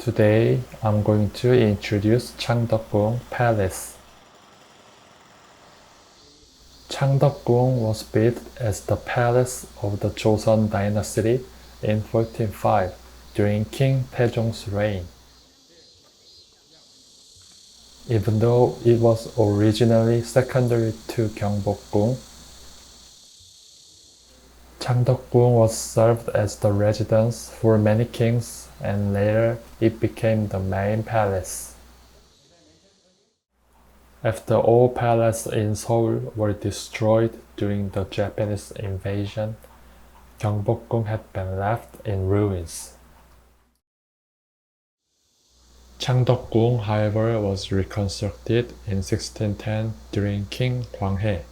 Today, I'm going to introduce Changdeokgung Palace. Changdeokgung was built as the palace of the Joseon Dynasty in 1405 during King Daejong's reign. Even though it was originally secondary to Gyeongbokgung, Changdeokgung was served as the residence for many kings, and later it became the main palace. After all palaces in Seoul were destroyed during the Japanese invasion, Gyeongbokgung had been left in ruins. Changdeokgung, however, was reconstructed in 1610 during King Gwanghae.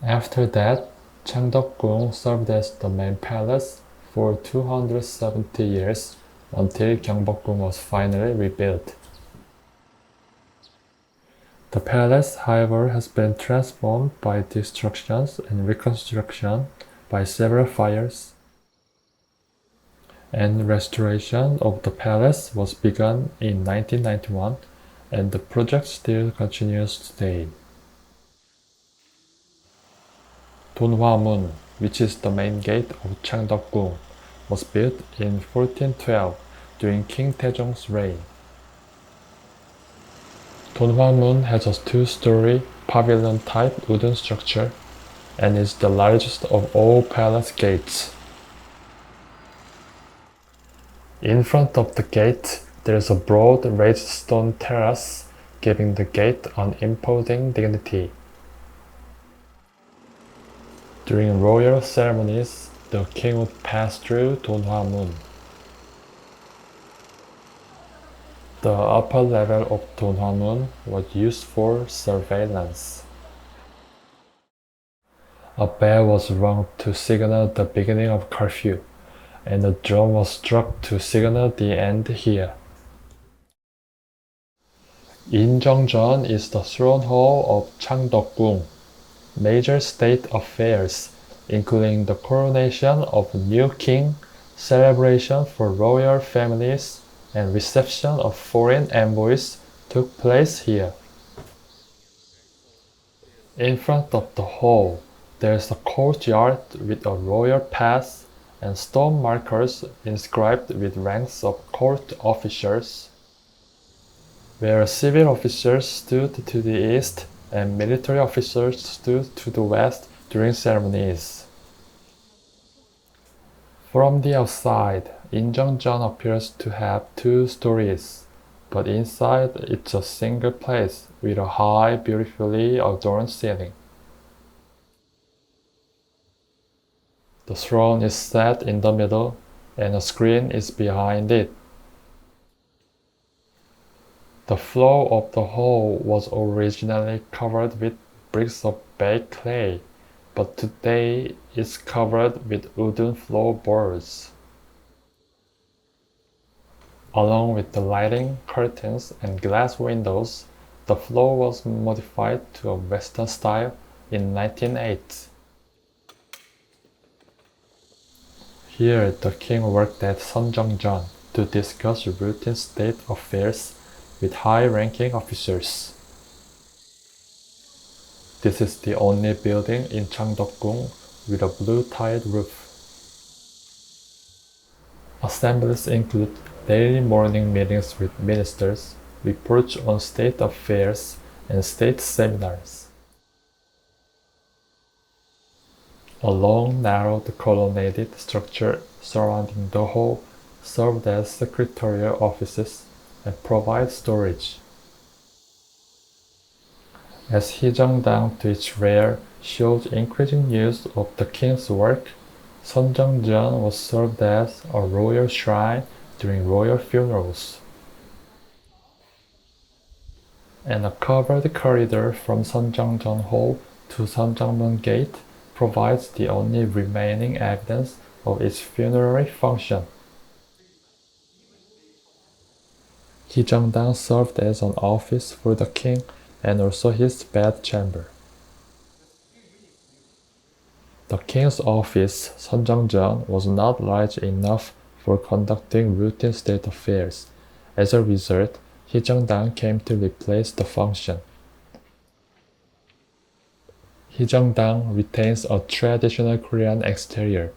After that, Changdeokgung served as the main palace for 270 years until Gyeongbokgung was finally rebuilt. The palace, however, has been transformed by destructions and reconstruction by several fires, and restoration of the palace was begun in 1991, and the project still continues today. Donhwamun, which is the main gate of Changdeokgung, was built in 1412 during King Daejong's reign. Donhwamun has a two-story pavilion-type wooden structure and is the largest of all palace gates. In front of the gate, there is a broad raised stone terrace, giving the gate an imposing dignity. During royal ceremonies, the king would pass through Donhwamun. The upper level of Donhwamun was used for surveillance. A bell was rung to signal the beginning of curfew, and a drum was struck to signal the end here. Injeongjeon is the throne hall of Changdeokgung. Major state affairs, including the coronation of a new king, celebration for royal families, and reception of foreign envoys, took place here. In front of the hall, there is a courtyard with a royal path and stone markers inscribed with ranks of court officers, where civil officers stood to the east and military officers stood to the west during ceremonies. From the outside, Injeongjeon appears to have two stories, but inside it's a single place with a high, beautifully adorned ceiling. The throne is set in the middle, and a screen is behind it. The floor of the hall was originally covered with bricks of baked clay, but today it's covered with wooden floorboards. Along with the lighting, curtains, and glass windows, the floor was modified to a Western style in 1908. Here, the king worked at Seonjeongjeon to discuss routine state affairs with high-ranking officers. This is the only building in Changdeokgung with a blue-tiled roof. Assemblies include daily morning meetings with ministers, reports on state affairs, and state seminars. A long, narrow, colonnaded structure surrounding the hall served as secretarial offices and provide storage. As Huijeongdang, to its rear, shows increasing use of the king's work, Seonjeongjeon was served as a royal shrine during royal funerals. And a covered corridor from Seonjeongjeon Hall to Seonjeongmun Gate provides the only remaining evidence of its funerary function. Huijeongdang served as an office for the king and also his bedchamber. The king's office, Seonjeongjeon, was not large enough for conducting routine state affairs. As a result, Huijeongdang came to replace the function. Huijeongdang retains a traditional Korean exterior,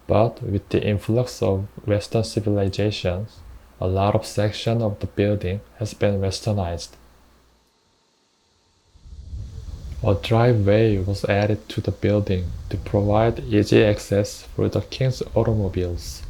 but with the influx of Western civilizations, a lot of section of the building has been westernized. A driveway was added to the building to provide easy access for the king's automobiles.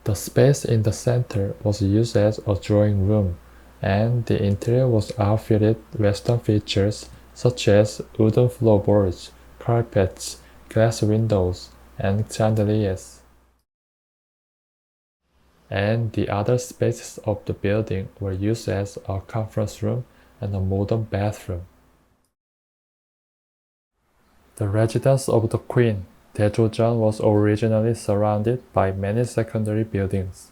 The space in the center was used as a drawing room, and the interior was outfitted with Western features such as wooden floorboards, carpets, glass windows, and chandeliers. And the other spaces of the building were used as a conference room and a modern bathroom. The residence of the queen, Daejojeon, was originally surrounded by many secondary buildings,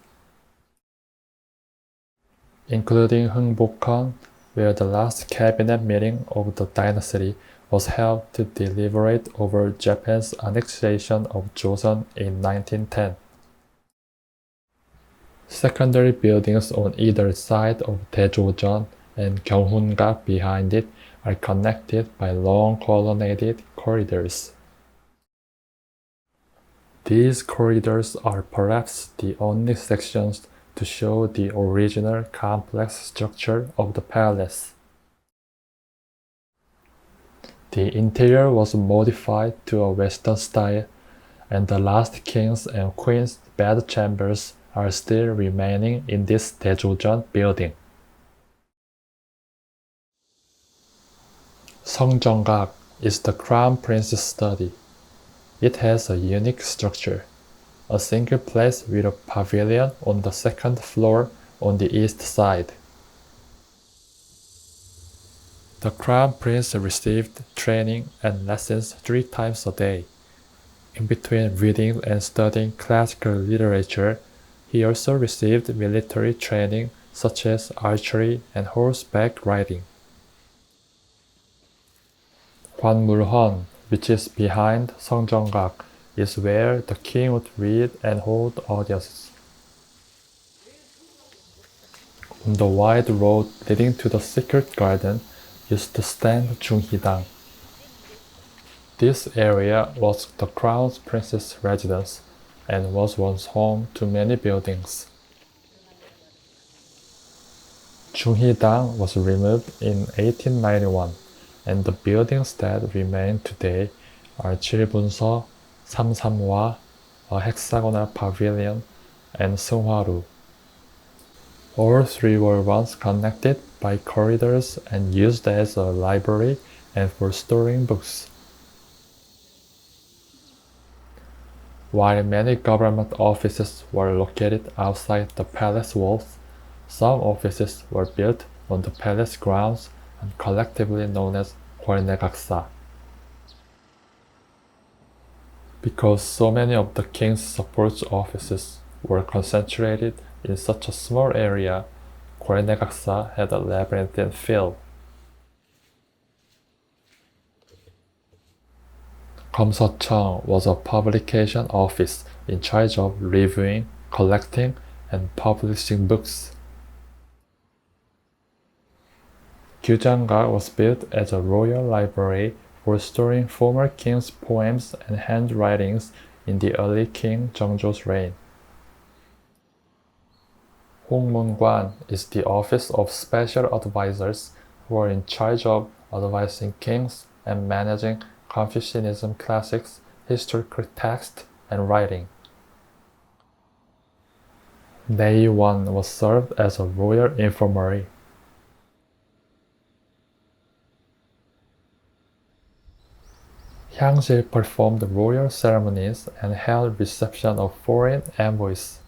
including Gyeongbokgung, where the last cabinet meeting of the dynasty was held to deliberate over Japan's annexation of Joseon in 1910. Secondary buildings on either side of Daejojeon and Seonwonjeon behind it are connected by long colonnaded corridors. These corridors are perhaps the only sections to show the original complex structure of the palace. The interior was modified to a Western style, and the last king's and queen's bedchambers are still remaining in this Daejojeon building. Seonjeonggak is the crown prince's study. It has a unique structure, a single place with a pavilion on the second floor on the east side. The crown prince received training and lessons 3 times a day. In between reading and studying classical literature, he also received military training such as archery and horseback riding. Gwanmulhon, which is behind Seonjeonggak, is where the king would read and hold audiences. On the wide road leading to the secret garden used to stand Jungheedang. This area was the crown prince's residence and was once home to many buildings. Jungheedang was removed in 1891, and the buildings that remain today are Chilbunso, Samsamwa, a hexagonal pavilion, and Seonghwaru. All 3 were once connected by corridors and used as a library and for storing books. While many government offices were located outside the palace walls, some offices were built on the palace grounds and collectively known as Gwolnaegaksa. Because so many of the king's support offices were concentrated in such a small area, Gwolnaegaksa had a labyrinthine feel. Gyeongbokgung was a publication office in charge of reviewing, collecting, and publishing books. Huijeongdang was built as a royal library for storing former king's poems and handwritings in the early King Jeongjo's reign. Hongmun관 is the office of special advisors who are in charge of advising kings and managing Confucianism classics, historical text, and writing. Naewon was served as a royal infirmary. Hyangsil performed royal ceremonies and held reception of foreign envoys.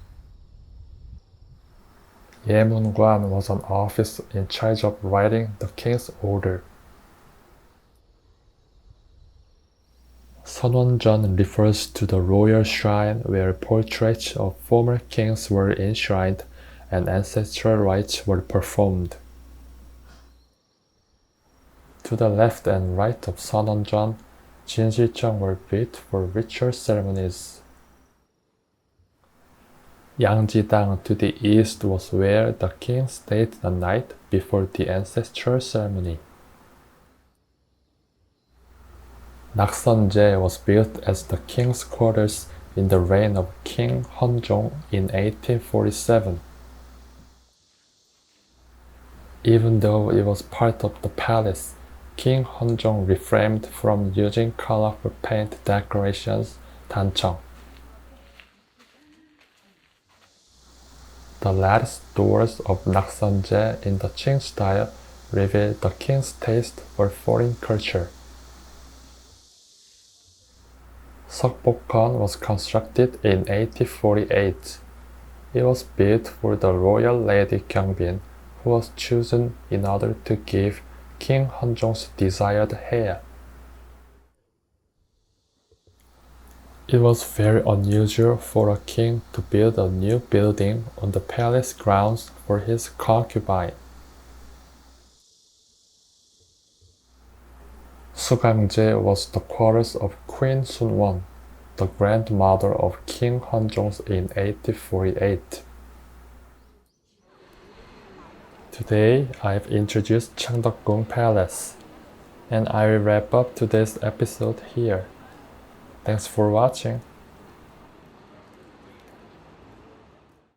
Yemun관 was an office in charge of writing the king's order. Seonwonjeon refers to the royal shrine where portraits of former kings were enshrined and ancestral rites were performed. To the left and right of Seonwonjeon, Jinjicheong were built for ritual ceremonies. Yangjidang to the east was where the king stayed the night before the ancestral ceremony. Nakseonjae was built as the king's quarters in the reign of King Hunjong in 1847. Even though it was part of the palace, King Hunjong refrained from using colorful paint decorations, 단청. The lattice doors of Nakseonjae in the Qing style reveal the king's taste for foreign culture. Seokbokgung was constructed in 1848. It was built for the royal lady Gyeongbin, who was chosen in order to give King Hunjong's desired heir. It was very unusual for a king to build a new building on the palace grounds for his concubine. Sugangje was the quarters of Queen Sunwon, the grandmother of King Hunjong in 1848. Today, I've introduced Changdeokgung Palace, and I will wrap up today's episode here. Thanks for watching.